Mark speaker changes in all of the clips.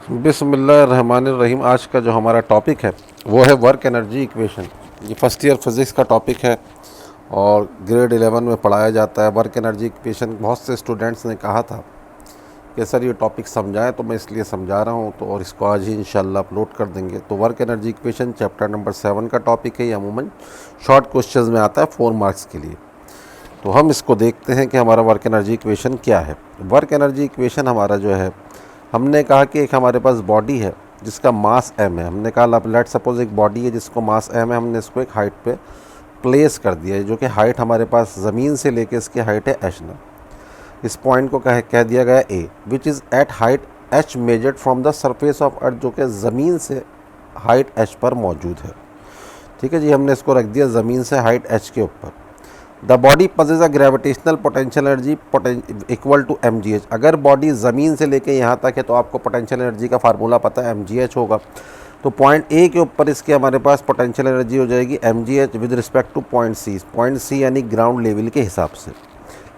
Speaker 1: बिस्मिल्लाहिर्रहमानिर्रहीम। आज का जो हमारा टॉपिक है वो है वर्क एनर्जी इक्वेशन। ये फर्स्ट ईयर फिज़िक्स का टॉपिक है और ग्रेड 11 में पढ़ाया जाता है। वर्क एनर्जी इक्वेशन बहुत से स्टूडेंट्स ने कहा था कि सर ये टॉपिक समझाएं, तो मैं इसलिए समझा रहा हूँ। तो और इसको आज ही इंशाल्लाह अपलोड कर देंगे। तो work energy equation chapter number 7 का टॉपिक है। ये अमूमन शॉर्ट क्वेश्चंस में आता है 4 मार्क्स के लिए। तो हम इसको देखते हैं कि हमारा वर्क एनर्जी इक्वेशन क्या है। वर्क एनर्जी इक्वेशन हमारा जो है, हमने कहा कि एक हमारे पास बॉडी है जिसका मास m है। हमने कहा लेट सपोज एक बॉडी है जिसको मास m है, हमने इसको एक हाइट पे प्लेस कर दिया है, जो कि हाइट हमारे पास ज़मीन से लेके इसकी हाइट है h ना। इस पॉइंट को कह दिया गया a, which is at height h measured from the surface of earth, जो कि ज़मीन से हाइट h पर मौजूद है। ठीक है जी, हमने इसको रख दिया ज़मीन से हाइट h के ऊपर। The body possesses a gravitational potential energy equal to mgh। अगर बॉडी ज़मीन से लेके यहाँ तक है तो आपको पोटेंशियल एनर्जी का फार्मूला पता है, mgh होगा। तो पॉइंट ए के ऊपर इसके हमारे पास पोटेंशियल एनर्जी हो जाएगी mgh with respect to point C. Point C यानी ग्राउंड लेवल के हिसाब से,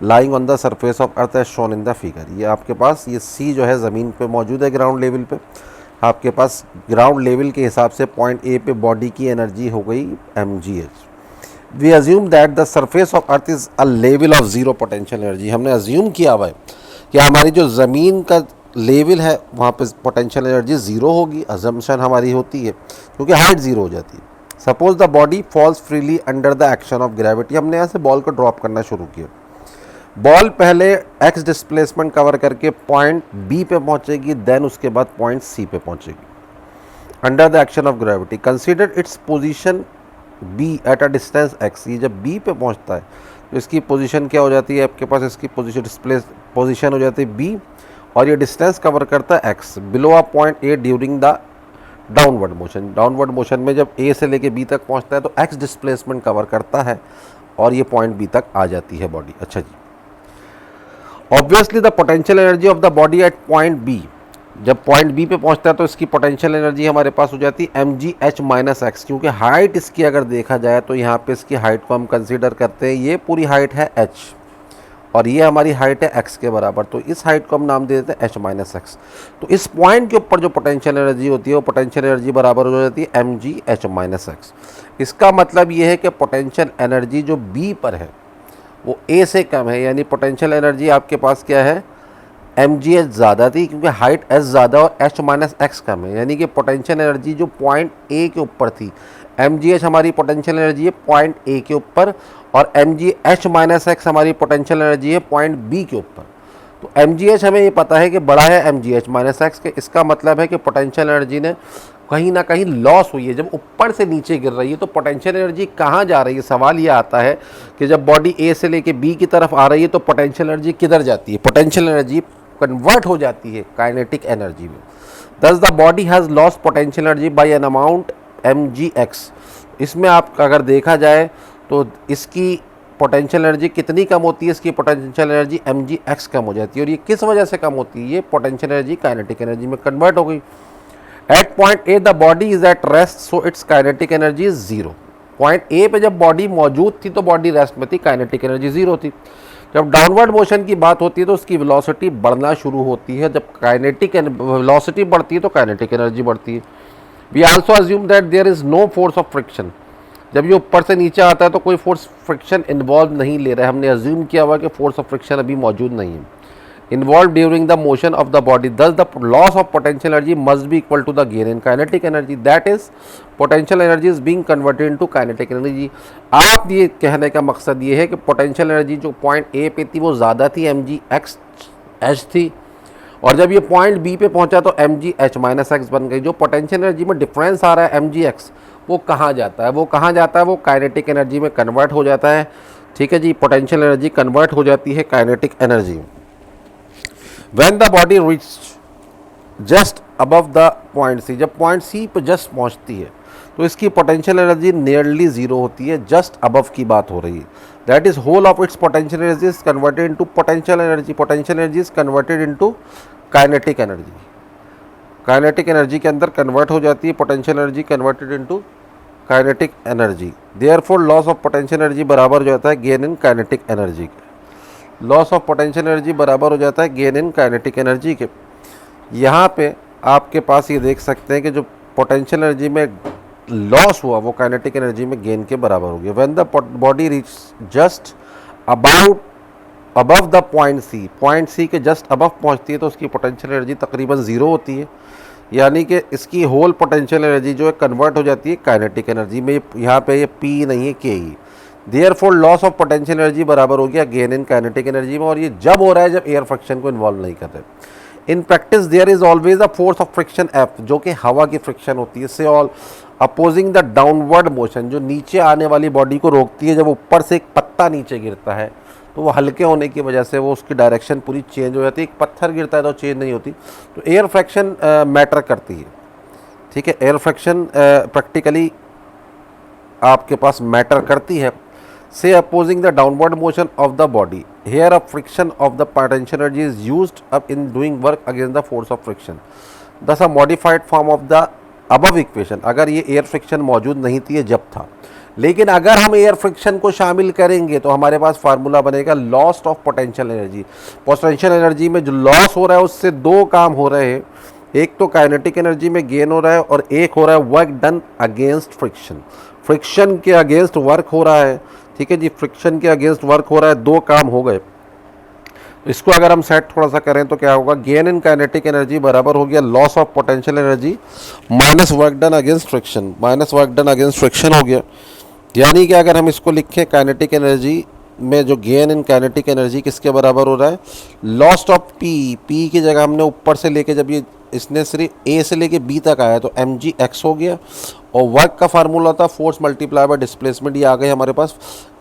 Speaker 1: lying on the surface of earth as shown in the figure. ये आपके पास ये सी जो है ज़मीन पे मौजूद है, ग्राउंड लेवल पे। आपके पास ग्राउंड लेवल के हिसाब से पॉइंट ए पे बॉडी की एनर्जी हो गई mgh। We assume that the surface of earth is a level of zero potential energy. हमने अज्यूम किया हुआ है कि हमारी जो ज़मीन का लेवल है वहाँ पे पोटेंशियल एनर्जी ज़ीरो होगी। अजम्पशन हमारी होती है क्योंकि हाइट ज़ीरो हो जाती है। Suppose the body falls freely under the action of gravity. हमने यहाँ से बॉल को ड्रॉप करना शुरू किया। बॉल पहले एक्स डिस्प्लेसमेंट कवर करके पॉइंट बी पे पहुँचेगी, देन उसके बाद पॉइंट सी पे पहुँचेगी under the action of gravity. Consider its position B at a distance X. ये जब बी पे पहुंचता है तो इसकी पोजीशन क्या हो जाती है, आपके पास इसकी पोजीशन हो जाती है बी, और ये डिस्टेंस कवर करता है x below a point A during the downward motion. Downward motion में जब ए से लेके बी तक पहुंचता है तो एक्स डिस्प्लेसमेंट कवर करता है और ये पॉइंट बी तक आ जाती है बॉडी। अच्छा जी, obviously the potential energy of the body at point B, जब पॉइंट बी पे पहुंचता है तो इसकी पोटेंशियल एनर्जी हमारे पास हो जाती है mgh माइनस एक्स। क्योंकि हाइट इसकी अगर देखा जाए तो यहाँ पे इसकी हाइट को हम कंसीडर करते हैं, ये पूरी हाइट है h और ये हमारी हाइट है x के बराबर। तो इस हाइट को हम नाम दे देते हैं h माइनस एक्स। तो इस पॉइंट के ऊपर जो पोटेंशियल एनर्जी होती है वो पोटेंशियल एनर्जी बराबर हो जाती है mgh माइनस एक्स। इसका मतलब ये है कि पोटेंशियल एनर्जी जो b पर है वो a से कम है, यानी पोटेंशियल एनर्जी आपके पास क्या है, mgh ज़्यादा थी क्योंकि हाइट s ज़्यादा और h माइनस एक्स कम है। यानी कि पोटेंशियल एनर्जी जो पॉइंट a के ऊपर थी, mgh हमारी पोटेंशियल एनर्जी है पॉइंट a के ऊपर, और mgh माइनस एक्स हमारी पोटेंशियल एनर्जी है पॉइंट b के ऊपर। तो mgh हमें ये पता है कि बड़ा है mgh माइनस एक्स के। इसका मतलब है कि पोटेंशियल एनर्जी ने कहीं ना कहीं लॉस हुई है। जब ऊपर से नीचे गिर रही है तो पोटेंशियल एनर्जी कहाँ जा रही है। सवाल ये आता है कि जब बॉडी ए से लेके बी की तरफ आ रही है तो पोटेंशियल एनर्जी किधर जाती है, पोटेंशियल एनर्जी कन्वर्ट हो जाती है काइनेटिक एनर्जी में। दस the body has lost potential energy by an amount mgx। इसमें आप अगर देखा जाए तो इसकी पोटेंशियल एनर्जी कितनी कम होती है, इसकी पोटेंशियल एनर्जी mgx कम हो जाती है। और ये किस वजह से कम होती है, ये पोटेंशियल एनर्जी काइनेटिक एनर्जी में कन्वर्ट हो गई। At point A the body is at rest so its kinetic energy is zero. Point A पे जब बॉडी मौजूद थी तो बॉडी रेस्ट में थी, काइनेटिक एनर्जी जीरो थी। जब डाउनवर्ड मोशन की बात होती है तो उसकी वेलोसिटी बढ़ना शुरू होती है। जब काइनेटिक वेलोसिटी बढ़ती है तो काइनेटिक एनर्जी बढ़ती है। We also assume that there is no force of friction. जब ये ऊपर से नीचे आता है तो कोई फोर्स फ्रिक्शन इन्वॉल्व नहीं ले रहा है। हमने अज्यूम किया हुआ कि फोर्स ऑफ फ्रिक्शन अभी मौजूद नहीं है involve during the motion of the body. Thus the loss of potential energy must be equal to the gain in kinetic energy, that is potential energy is being converted into kinetic energy. आप ये कहने का मकसद ये है कि potential energy जो point A पे थी वो ज़्यादा थी, mgh थी, और जब ये पॉइंट बी पे पहुंचा तो mgh माइनस एक्स बन गई। जो पोटेंशियल एनर्जी में डिफरेंस आ रहा है mgx, वो कहाँ जाता है, वो कहाँ जाता है, वो काइनेटिक एनर्जी में कन्वर्ट हो जाता है। ठीक है जी, पोटेंशियल एनर्जी कन्वर्ट हो जाती है काइनेटिक एनर्जी में। When the body reached just above the point C, जब पॉइंट C पर जस्ट पहुंचती है तो इसकी पोटेंशियल एनर्जी नियरली जीरो होती है। जस्ट अबव की बात हो रही है। That is whole of its potential energy is converted into potential energy. Potential energy is converted into kinetic energy. Kinetic energy के अंदर कन्वर्ट हो जाती है potential energy, converted into kinetic energy. Therefore loss of potential energy बराबर हो जाता है gain in kinetic energy के। लॉस ऑफ पोटेंशियल एनर्जी बराबर हो जाता है गेन इन काइनेटिक एनर्जी के। यहाँ पे आपके पास ये देख सकते हैं कि जो पोटेंशियल एनर्जी में लॉस हुआ वो काइनेटिक एनर्जी में गेन के बराबर हो गया। When the body reach just above the point C के जस्ट अबव पहुंचती है तो उसकी पोटेंशियल एनर्जी तकरीबन ज़ीरो होती है, यानी कि इसकी होल पोटेंशियल एनर्जी जो है कन्वर्ट हो जाती है काइनेटिक एनर्जी में। यहाँ पे ये पी नहीं है के ही। Therefore loss of potential energy बराबर हो गया गेन इन काइनेटिक एनर्जी में, और ये जब हो रहा है जब एयर फ्रिक्शन को इन्वॉल्व नहीं कर रहे। In practice there is always a force of friction F, जो कि हवा की फ्रिक्शन होती है, से all opposing the downward motion, जो नीचे आने वाली बॉडी को रोकती है। जब ऊपर से एक पत्ता नीचे गिरता है तो वो हल्के होने की वजह से वो उसकी डायरेक्शन पूरी चेंज हो जाती है। एक पत्थर गिरता है तो चेंज नहीं होती, तो एयर फ्रिक्शन मैटर करती है। ठीक है, एयर फ्रिक्शन प्रैक्टिकली आपके पास मैटर करती है। से opposing the downward motion of the body, here a fraction of the potential energy is used up in doing work against the force of friction, thus a modified form of the above equation. अगर ये air friction मौजूद नहीं थी, ये जब था, लेकिन अगर हम एयर फ्रिक्शन को शामिल करेंगे तो हमारे पास फार्मूला बनेगा loss of potential energy. Potential energy में जो लॉस हो रहा है उससे दो काम हो रहे हैं, एक तो काइनेटिक एनर्जी में गेन हो रहा है और एक हो रहा है work done against friction. Friction के अगेंस्ट वर्क हो रहा है। ठीक है जी, फ्रिक्शन के अगेंस्ट वर्क हो रहा है, दो काम हो गए। इसको अगर हम सेट थोड़ा सा करें तो क्या होगा, गेन इन काइनेटिक एनर्जी बराबर हो गया loss of potential energy minus work done against friction, minus work done against friction हो गया। यानी कि अगर हम इसको लिखें, काइनेटिक एनर्जी में जो गेन इन काइनेटिक एनर्जी किसके बराबर हो रहा है, लॉस्ट ऑफ पी की जगह हमने ऊपर से लेके, जब ये इसने सिर्फ ए से लेके बी तक आया तो एम जी एक्स हो गया, और वर्क का फार्मूला था फोर्स मल्टीप्लाई बाय डिस्प्लेसमेंट। ये आ गए हमारे पास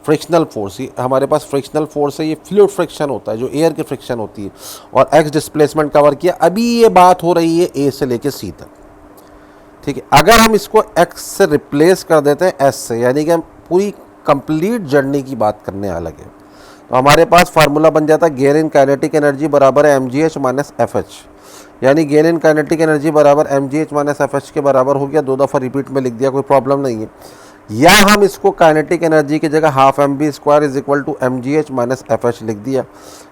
Speaker 1: फ्रिक्शनल फोर्स। ये हमारे पास फ्रिक्शनल फोर्स है, ये फ्लूइड फ्रिक्शन होता है जो एयर की फ्रिक्शन होती है, और एक्स डिस्प्लेसमेंट कवर किया। अभी ये बात हो रही है ए से लेके सी तक। ठीक है, अगर हम इसको x से रिप्लेस कर देते हैं s से, यानी कि हम पूरी कंप्लीट जर्नी की बात करने आ लगे, तो हमारे पास फार्मूला बन जाता है गेन इन काइनेटिक एनर्जी बराबर है mgh माइनस FH। यानी गेन इन काइनेटिक एनर्जी बराबर mgh माइनस FH के बराबर हो गया। दो दफ़ा रिपीट में लिख दिया, कोई प्रॉब्लम नहीं है। या हम इसको काइनेटिक एनर्जी की जगह half mv square is equal to mgh minus FH लिख दिया।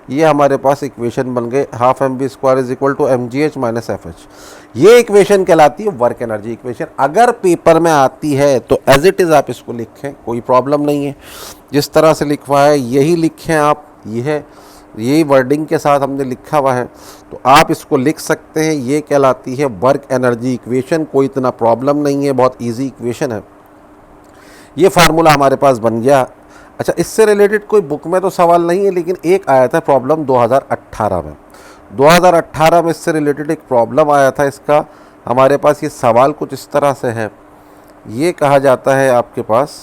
Speaker 1: ये हमारे पास इक्वेशन बन गए, half mv square is equal to mgh minus FH। ये इक्वेशन कहलाती है वर्क एनर्जी इक्वेशन। अगर पेपर में आती है तो एज इट इज़ आप इसको लिखें, कोई प्रॉब्लम नहीं है। जिस तरह से लिखवा है यही लिखें आप, यही वर्डिंग के साथ हमने लिखा हुआ है तो आप इसको लिख सकते हैं। ये कहलाती है वर्क एनर्जी इक्वेशन। कोई इतना प्रॉब्लम नहीं है, बहुत ईजी इक्वेशन है। ये फार्मूला हमारे पास बन गया। अच्छा, इससे रिलेटेड कोई बुक में तो सवाल नहीं है, लेकिन एक आया था प्रॉब्लम 2018 में। 2018 में इससे रिलेटेड एक प्रॉब्लम आया था। इसका हमारे पास ये सवाल कुछ इस तरह से है। ये कहा जाता है आपके पास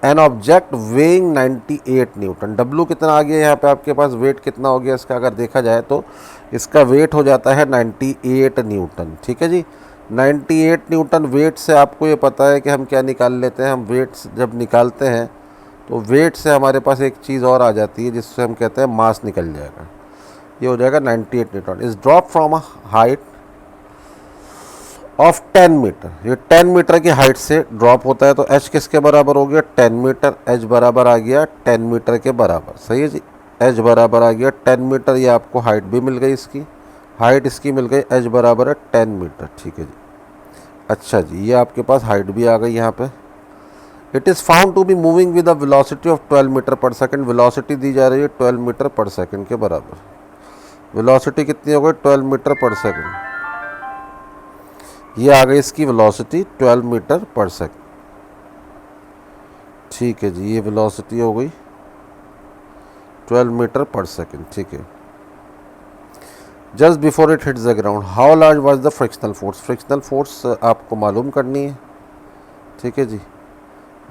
Speaker 1: an object weighing 98 newton. W कितना आ गया यहाँ पे आपके पास, वेट कितना हो गया इसका, अगर देखा जाए तो इसका वेट हो जाता है 98 न्यूटन। ठीक है जी, 98 न्यूटन वेट से आपको ये पता है कि हम क्या निकाल लेते हैं। हम वेट जब निकालते हैं तो वेट से हमारे पास एक चीज़ और आ जाती है जिससे हम कहते हैं मास निकल जाएगा। ये हो जाएगा 98 newton. Is drop from a height of 10 metre. ये 10 मीटर की हाइट से ड्रॉप होता है तो h किसके बराबर हो गया, 10 मीटर। h बराबर आ गया 10 मीटर के बराबर। सही है जी, h बराबर आ गया 10 मीटर। ये आपको हाइट भी मिल गई, इसकी हाइट इसकी मिल गई, h बराबर है 10 मीटर। ठीक है जी। अच्छा जी, ये आपके पास हाइट भी आ गई यहाँ पे। It is found to be moving with a velocity of 12 metre per second. Velocity दी जा रही है 12 मीटर पर सेकंड के बराबर। वेलोसिटी कितनी हो गई, 12 मीटर पर सेकंड। ये आ गई इसकी वेलोसिटी 12 मीटर पर सेकंड। ठीक है जी, ये वेलोसिटी हो गई 12 मीटर पर सेकंड। ठीक है। Just before it hits the ground how large was the frictional force. Frictional force आपको मालूम करनी है। ठीक है जी,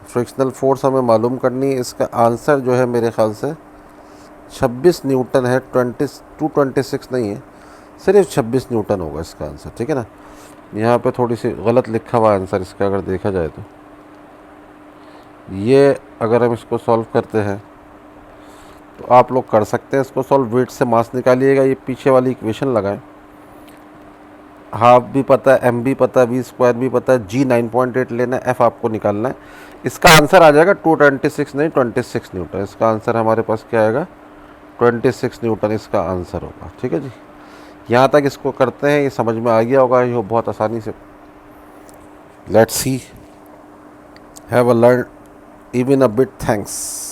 Speaker 1: फ्रिक्शनल फोर्स हमें मालूम करनी है। इसका आंसर जो है मेरे ख्याल से 26 न्यूटन है, 26 नहीं है, सिर्फ 26 न्यूटन होगा इसका आंसर। ठीक है ना, यहाँ पे थोड़ी सी गलत लिखा हुआ आंसर इसका अगर देखा जाए तो। ये अगर हम इसको सॉल्व करते हैं तो आप लोग कर सकते हैं इसको सॉल्व। वेट से मास निकालिएगा, ये पीछे वाली इक्वेशन लगाएं। हाफ भी पता है, एम भी पता है, वी स्क्वायर भी पता है, जी 9.8 लेना है, एफ आपको निकालना है। इसका आंसर आ जाएगा 226 नहीं 26 न्यूटन। इसका आंसर हमारे पास क्या आएगा, 26 न्यूटन इसका आंसर होगा। ठीक है जी, यहाँ तक इसको करते हैं, ये समझ में आ गया होगा ये बहुत आसानी से। Let's see, have a learn even a bit, thanks.